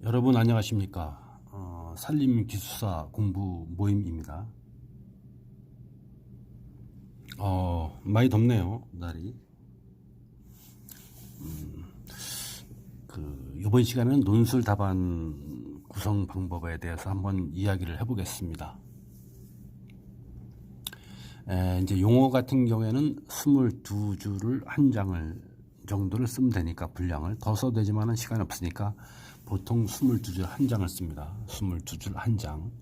여러분 안녕하십니까? 산림기술사 공부 모임입니다. 많이 덥네요, 날이. 이번 시간에는 논술 답안 구성 방법에 대해서 한번 이야기를 해보겠습니다. 이제 용어 같은 경우에는 22줄을 한 장을 정도를 쓰면 되니까 분량을 더 써도 되지만은 시간이 없으니까 보통 22줄 한 장을 씁니다. 22줄 한 장.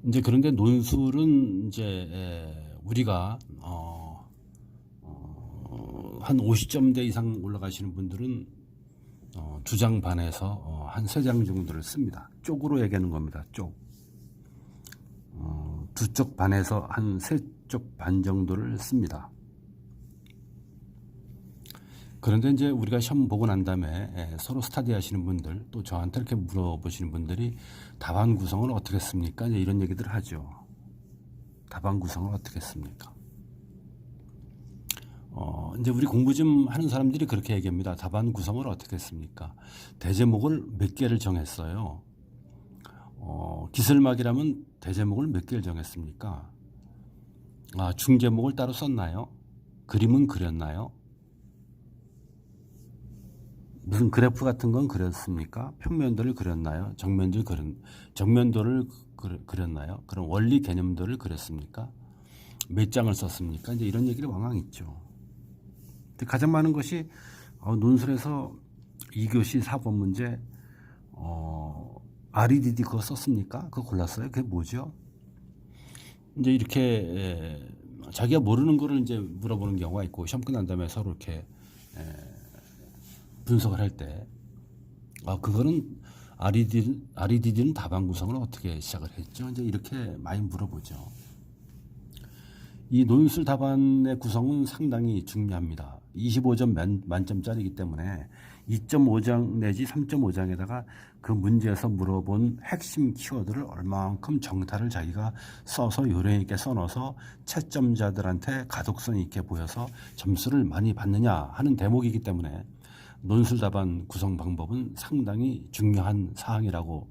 이제 그런데 논술은 이제 우리가 한 50점대 이상 올라가시는 분들은 2장 반에서 한 3장 정도를 씁니다. 쪽으로 얘기하는 겁니다. 쪽. 2쪽 반에서 한 3쪽 반 정도를 씁니다. 그런데 이제 우리가 시험 보고 난 다음에 서로 스터디 하시는 분들, 또 저한테 이렇게 물어보시는 분들이 답안 구성을 어떻게 씁니까? 이제 이런 얘기들을 하죠. 답안 구성을 어떻게 씁니까? 이제 우리 공부 좀 하는 사람들이 그렇게 얘기합니다. 답안 구성을 어떻게 씁니까? 대제목을 몇 개를 정했어요. 기술막이라면 대제목을 몇 개를 정했습니까? 중제목을 따로 썼나요? 그림은 그렸나요? 무슨 그래프 같은 건 그렸습니까? 평면도를 그렸나요? 정면도를 그렸나요? 그럼 원리 개념도를 그렸습니까? 몇 장을 썼습니까? 이제 이런 얘기를 왕왕 있죠. 근데 가장 많은 것이 논술에서 2교시 4번 문제 REDD 그거 썼습니까? 그거 골랐어요? 그게 뭐죠? 이제 이렇게 자기가 모르는 거를 이제 물어보는 경우가 있고 시험 끝난 다음에 서로 이렇게 분석을 할 때 그거는 REDD는 답안 구성을 어떻게 시작을 했죠? 이제 이렇게 많이 물어보죠. 이 논술 답안의 구성은 상당히 중요합니다. 25점 만점짜리이기 때문에 2.5장 내지 3.5장에다가 그 문제에서 물어본 핵심 키워드를 얼마만큼 정타를 자기가 써서 요령 있게 써넣어서 채점자들한테 가독성 있게 보여서 점수를 많이 받느냐 하는 대목이기 때문에 논술 답안 구성 방법은 상당히 중요한 사항이라고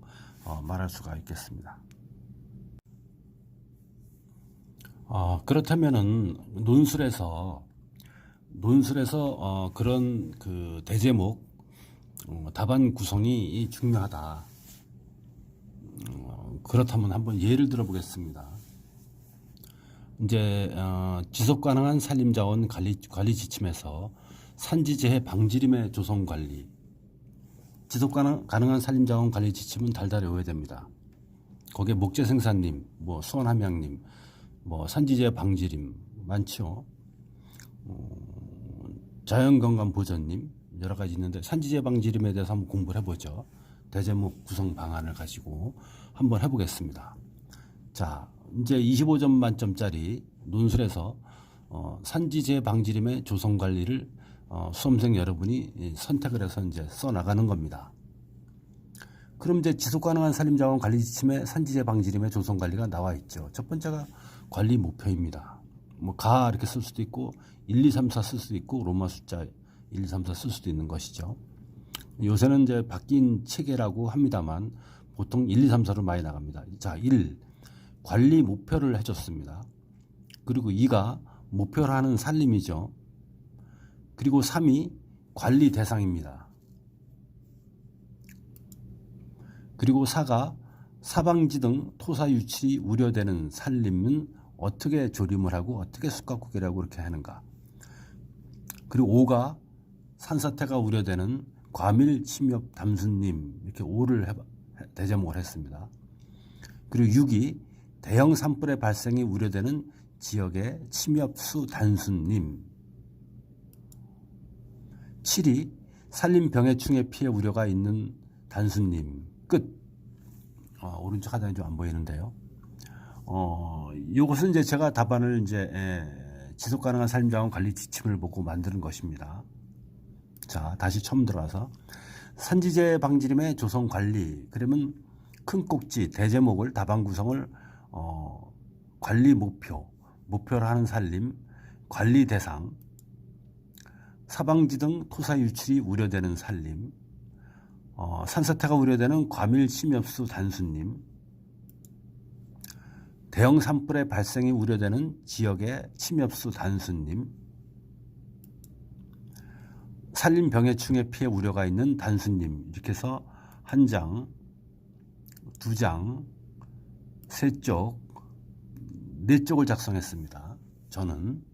말할 수가 있겠습니다. 그렇다면은 논술에서 그런 그 대제목 답안 구성이 중요하다. 그렇다면 한번 예를 들어 보겠습니다. 이제 지속 가능한 산림자원 관리 지침에서 산지재해 방지림의 조성 관리, 지속 가능한 산림자원 관리 지침은 달달 외워야 됩니다. 거기에 목재 생산림, 수원 함양림, 산지재해 방지림 많죠. 자연건강 보전림 여러 가지 있는데 산지재해 방지림에 대해서 한번 공부를 해보죠. 대제목 구성 방안을 가지고 한번 해보겠습니다. 자, 이제 25점 만점짜리 논술에서 산지재해 방지림의 조성 관리를 수험생 여러분이 선택을 해서 이제 써나가는 겁니다. 그럼 이제 지속가능한 산림자원 관리 지침에 산지재해 방지림의 조성 관리가 나와 있죠. 첫 번째가 관리 목표입니다. 이렇게 쓸 수도 있고 1, 2, 3, 4 쓸 수도 있고 로마 숫자 1, 2, 3, 4 쓸 수도 있는 것이죠. 요새는 이제 바뀐 체계라고 합니다만 보통 1, 2, 3, 4로 많이 나갑니다. 자, 1. 관리 목표를 해줬습니다. 그리고 2가 목표를 하는 산림이죠. 그리고 3이 관리 대상입니다. 그리고 4가 사방지 등 토사 유출이 우려되는 산림은 어떻게 조림을 하고 어떻게 숙각구개를 하고 이렇게 하는가. 그리고 5가 산사태가 우려되는 과밀 침엽 담수님 이렇게 5를 대제목을 했습니다. 그리고 6이 대형 산불의 발생이 우려되는 지역의 침엽수 단수님, 7이 산림병해충의 피해 우려가 있는 단수님. 끝. 오른쪽 하단이 좀 안 보이는데요. 이것은 이제 제가 답안을 이제 지속 가능한 산림자원 관리 지침을 보고 만드는 것입니다. 자, 다시 처음 들어와서 산지재해 방지림의 조성 관리. 그러면 큰 꼭지 대제목을 답안 구성을 관리 목표를 하는 산림, 관리 대상, 사방지 등 토사 유출이 우려되는 산림, 산사태가 우려되는 과밀 침엽수 단수님, 대형 산불의 발생이 우려되는 지역의 침엽수 단수님, 산림 병해충의 피해 우려가 있는 단수님, 이렇게 해서 한 장, 두 장, 세 쪽, 네 쪽을 작성했습니다. 저는.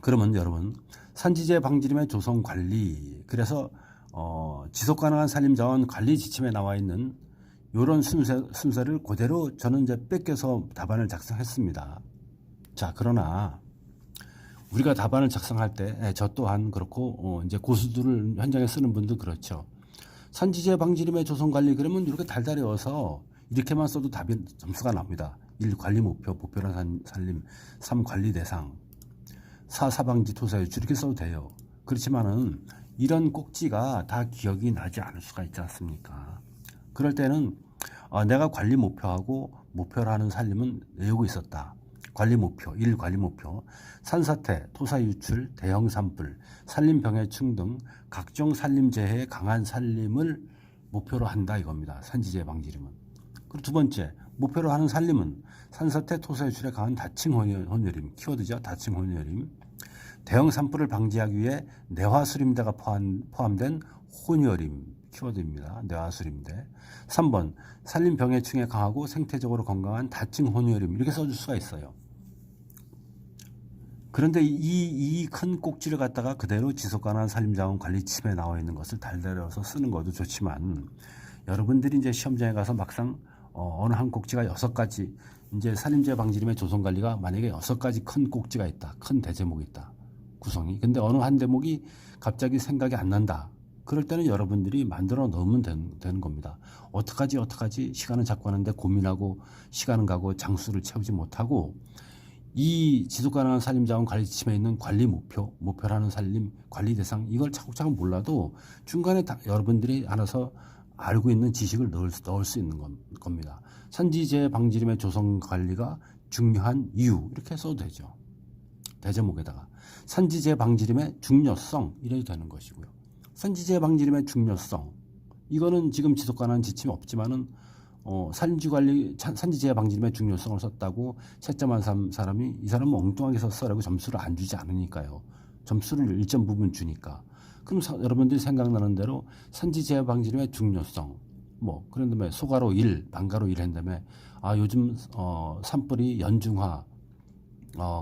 그러면 여러분, 산지재 방지림의 조성 관리, 그래서 지속가능한 산림자원 관리 지침에 나와 있는 이런 순서를 그대로 저는 이제 뺏겨서 답안을 작성했습니다. 자, 그러나 우리가 답안을 작성할 때 저 또한 그렇고 이제 고수들을 현장에 쓰는 분도 그렇죠. 산지재 방지림의 조성 관리 그러면 이렇게 달달해서 이렇게만 써도 답이 점수가 납니다. 1. 관리 목표, 목표란 산림. 3. 관리 대상. 4. 사방지 토사 유출. 이렇게 써도 돼요. 그렇지만은 이런 꼭지가 다 기억이 나지 않을 수가 있지 않습니까? 그럴 때는 내가 관리 목표하고 목표라는 산림은 외우고 있었다. 관리 목표, 1. 관리 목표, 산사태, 토사 유출, 대형 산불, 산림 병해충 등 각종 산림재해의 강한 산림을 목표로 한다 이겁니다. 산지재해 방지림은. 그리고 두 번째, 목표로 하는 산림은 산사태, 토사 유출에 강한 다층 혼혈임, 키워드죠. 다층 혼혈임. 대형 산불을 방지하기 위해 내화수림대가 포함된 혼혈임, 키워드입니다. 내화수림대. 3번, 산림 병해충에 강하고 생태적으로 건강한 다층 혼혈임, 이렇게 써줄 수가 있어요. 그런데 이 큰 꼭지를 갖다가 그대로 지속가능한 산림자원 관리 지침에 나와 있는 것을 달달해서 쓰는 것도 좋지만, 여러분들이 이제 시험장에 가서 막상 어느 한 꼭지가 6가지, 이제 산림재해 방지림의 조성 관리가 만약에 6가지 큰 꼭지가 있다, 큰 대제목이 있다, 구성이. 근데 어느 한 대목이 갑자기 생각이 안 난다. 그럴 때는 여러분들이 만들어 넣으면 되는 겁니다. 어떡하지 시간은 자꾸 하는데 고민하고 시간은 가고 장수를 채우지 못하고, 이 지속가능한 산림자원 관리 지침에 있는 관리 목표라는 산림 관리 대상, 이걸 차곡차곡 몰라도 중간에 여러분들이 알아서 알고 있는 지식을 넣을 수 있는 겁니다. 산지재해 방지림의 조성 관리가 중요한 이유, 이렇게 써도 되죠. 대제목에다가 산지재해 방지림의 중요성, 이래도 되는 것이고요. 산지재해 방지림의 중요성, 이거는 지금 지속가능한 지침이 없지만은 산지재해 방지림의 중요성을 썼다고 채점한 사람이 이 사람은 엉뚱하게 썼어라고 점수를 안 주지 않으니까요. 점수를 일정 부분 주니까. 그럼 여러분들이 생각나는 대로 산지재해 방지림의 중요성, 그런 다음에 소가로 1, 방가로 1 한 다음에 요즘 산불이 연중화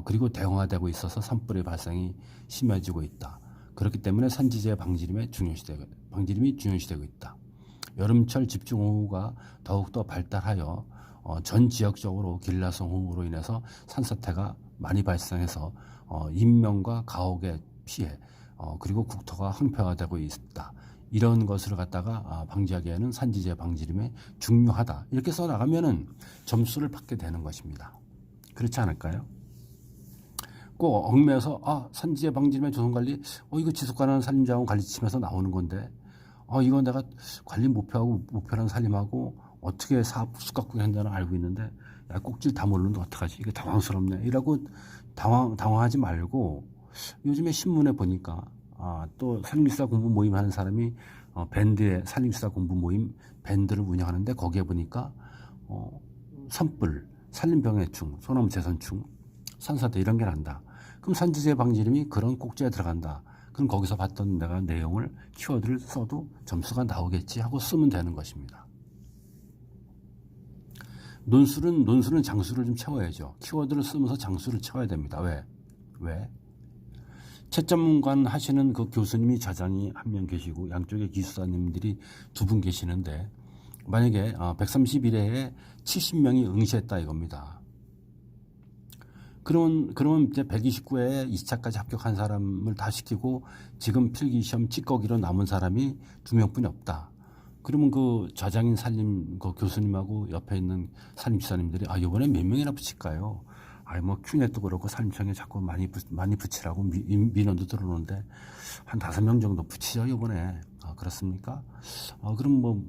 그리고 대형화되고 있어서 산불의 발생이 심해지고 있다. 그렇기 때문에 산지재해 방지림이 중요시되고 있다. 여름철 집중호우가 더욱더 발달하여 전 지역적으로 게릴라성 호우로 인해서 산사태가 많이 발생해서 인명과 가옥의 피해, 그리고 국토가 황폐화되고 있다. 이런 것을 갖다가 방지하기에는 산지재해 방지림이 중요하다. 이렇게 써나가면은 점수를 받게 되는 것입니다. 그렇지 않을까요? 꼭 얽매여서 산지재해 방지림의 조성관리, 이거 지속가능한 산림자원 관리 지침에서 나오는 건데, 이거 내가 관리 목표하고 목표라는 산림하고 어떻게 사업 수각구에 한다는 알고 있는데, 야, 꼭지를 다 모르는데 어떡하지? 이게 당황스럽네. 이라고 당황하지 말고, 요즘에 신문에 보니까 또 산림수사 공부 모임 하는 사람이 밴드의 산림수사 공부 모임 밴드를 운영하는데, 거기에 보니까 산불, 산림병해충, 소나무 재선충, 산사태 이런 게 난다. 그럼 산지재해 방지림이 그런 꼭지에 들어간다. 그럼 거기서 봤던 내가 내용을 키워드를 써도 점수가 나오겠지 하고 쓰면 되는 것입니다. 논술은 장수를 좀 채워야죠. 키워드를 쓰면서 장수를 채워야 됩니다. 왜? 채점관 하시는 그 교수님이 좌장이 한 명 계시고 양쪽에 기수사님들이 2분 계시는데, 만약에 131회에 70명이 응시했다 이겁니다. 그러면 이제 129회에 2차까지 합격한 사람을 다 시키고 지금 필기시험 찌꺼기로 남은 사람이 2명뿐이 없다. 그러면 그 좌장인 그 교수님하고 옆에 있는 산림지사님들이 이번에 몇 명이나 붙일까요? 큐넷도 그렇고 산림청에 자꾸 많이 붙이라고 민원도 들어오는데 한 5명 정도 붙이죠 이번에. 그렇습니까? 그럼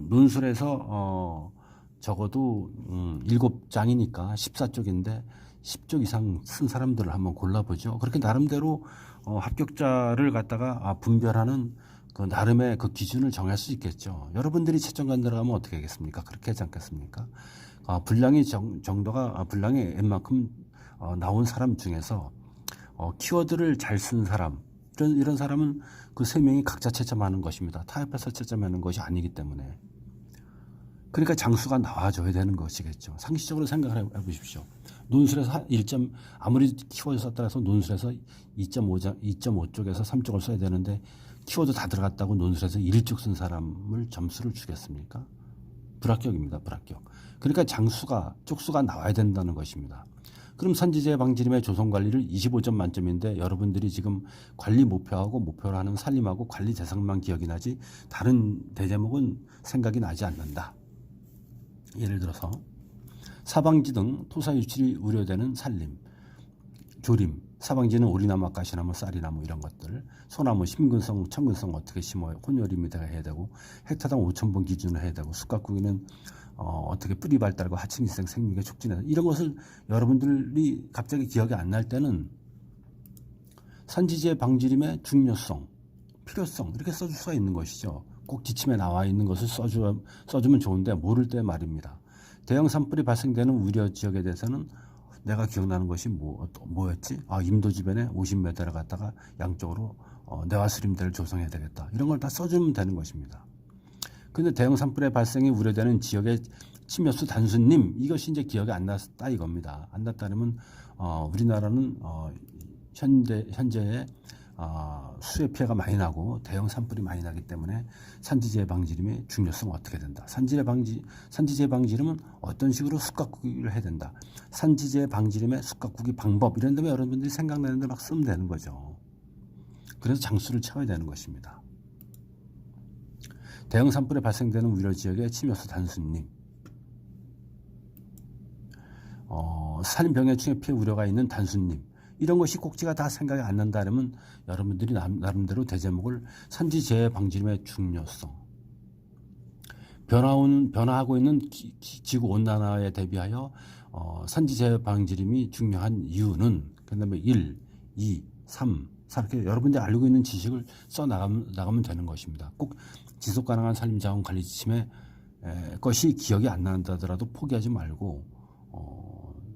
논술에서 적어도 7장이니까 14쪽인데 10쪽 이상 쓴 사람들을 한번 골라보죠. 그렇게 나름대로 합격자를 갖다가 분별하는 그 나름의 그 기준을 정할 수 있겠죠. 여러분들이 채점관 들어가면 어떻게 하겠습니까? 그렇게 하지 않겠습니까? 분량이 정도가 분량이 웬만큼 나온 사람 중에서 키워드를 잘 쓴 사람, 이런 사람은 그 세 명이 각자 채점하는 것입니다. 타협해서 채점하는 것이 아니기 때문에. 그러니까 장수가 나와줘야 되는 것이겠죠. 상식적으로 생각을 해보십시오. 논술에서 아무리 키워드 썼다 해서 논술에서 2.5쪽에서 3쪽을 써야 되는데 키워드 다 들어갔다고 논술에서 1쪽 쓴 사람을 점수를 주겠습니까? 불합격입니다. 불합격. 그러니까 쪽수가 나와야 된다는 것입니다. 그럼 산지재해 방지림의 조성관리를 25점 만점인데 여러분들이 지금 관리 목표하고 목표를 하는 산림하고 관리 대상만 기억이 나지 다른 대제목은 생각이 나지 않는다. 예를 들어서 사방지 등 토사 유출이 우려되는 산림, 조림, 사방지는 오리나무, 가시나무, 쌀이나무 이런 것들, 소나무, 심근성, 청근성 어떻게 심어요? 혼혈입니다 해야 되고 헥타당 5,000번 기준으로 해야 되고 숯가꾸기는 어떻게 뿌리 발달과 하층지생 생육에 촉진해서 이런 것을 여러분들이 갑자기 기억이 안 날 때는 산지재해 방지림의 중요성, 필요성 이렇게 써줄 수가 있는 것이죠. 꼭 지침에 나와 있는 것을 써주면 좋은데 모를 때 말입니다. 대형 산불이 발생되는 우려 지역에 대해서는 내가 기억나는 것이 뭐였지? 임도 주변에 50m를 갖다가 양쪽으로 내화수림대를 조성해야 되겠다. 이런 걸 다 써주면 되는 것입니다. 근데 대형 산불의 발생이 우려되는 지역의 침여수 단수님 이것이 이제 기억이 안 났다 이겁니다. 안 났다면 우리나라는 현재의 수해 피해가 많이 나고 대형 산불이 많이 나기 때문에 산지재해 방지림의 중요성 어떻게 된다. 산지재해 방지림은 어떤 식으로 숯가꾸기를 해야 된다. 산지재해 방지림의 숯가꾸기 방법 이런 데면 여러분들이 생각나는 데 막 쓰면 되는 거죠. 그래서 장수를 채워야 되는 것입니다. 대형 산불에 발생되는 우려 지역의 침여수 단수님, 산림병해 충해 피해 우려가 있는 단수님 이런 것이 꼭지가 다 생각이 안 난다면 여러분들이 나름대로 대제목을 산지재해 방지림의 중요성, 변화하고 있는 지구 온난화에 대비하여 산지재해 방지림이 중요한 이유는 그다음에 1, 2, 3, 4 이렇게 여러분들이 알고 있는 지식을 써 나가면 되는 것입니다. 꼭 지속가능한 산림자원 관리 지침의 것이 기억이 안 난다더라도 포기하지 말고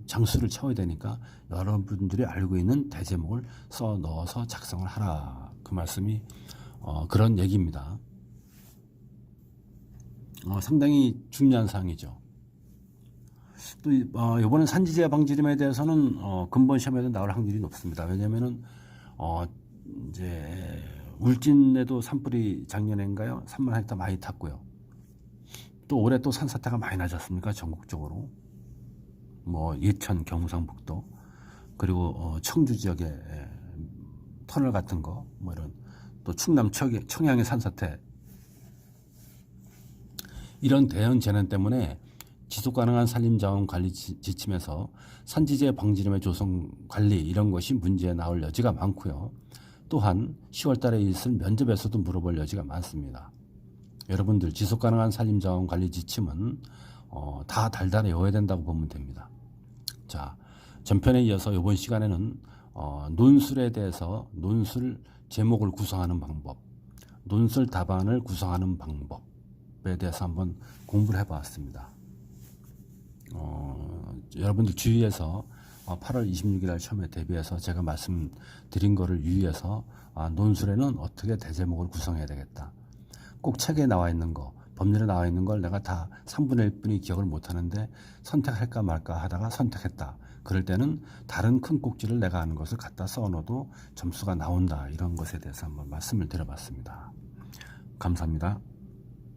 장수를 채워야 되니까 여러분들이 알고 있는 대제목을 써 넣어서 작성을 하라. 그 말씀이 그런 얘기입니다. 상당히 중요한 사항이죠. 또 이번에 산지재해 방지림에 대해서는 근본 시험에도 나올 확률이 높습니다. 왜냐하면은 이제 울진에도 산불이 작년인가요? 3만 헥타 많이 탔고요. 또 올해 또 산사태가 많이 나졌습니까? 전국적으로. 예천, 경상북도 그리고 청주 지역에 터널 같은 거 이런 또 충남 청양의 산사태 이런 대형 재난 때문에 지속가능한 산림자원 관리 지침에서 산지재해 방지림의 조성 관리 이런 것이 문제에 나올 여지가 많고요. 또한 10월 달에 있을 면접에서도 물어볼 여지가 많습니다. 여러분들 지속가능한 산림자원 관리 지침은 다 달달에 외워야 된다고 보면 됩니다. 자, 전편에 이어서 이번 시간에는 논술에 대해서 논술 제목을 구성하는 방법, 논술 답안을 구성하는 방법에 대해서 한번 공부를 해봤습니다. 여러분들 주의해서 8월 26일 날 시험에 대비해서 제가 말씀드린 거를 유의해서 논술에는 어떻게 대제목을 구성해야 되겠다. 꼭 책에 나와 있는 거, 법률에 나와 있는 걸 내가 다 3분의 1분이 기억을 못하는데 선택할까 말까 하다가 선택했다. 그럴 때는 다른 큰 꼭지를 내가 아는 것을 갖다 써넣어도 점수가 나온다. 이런 것에 대해서 한번 말씀을 드려봤습니다. 감사합니다.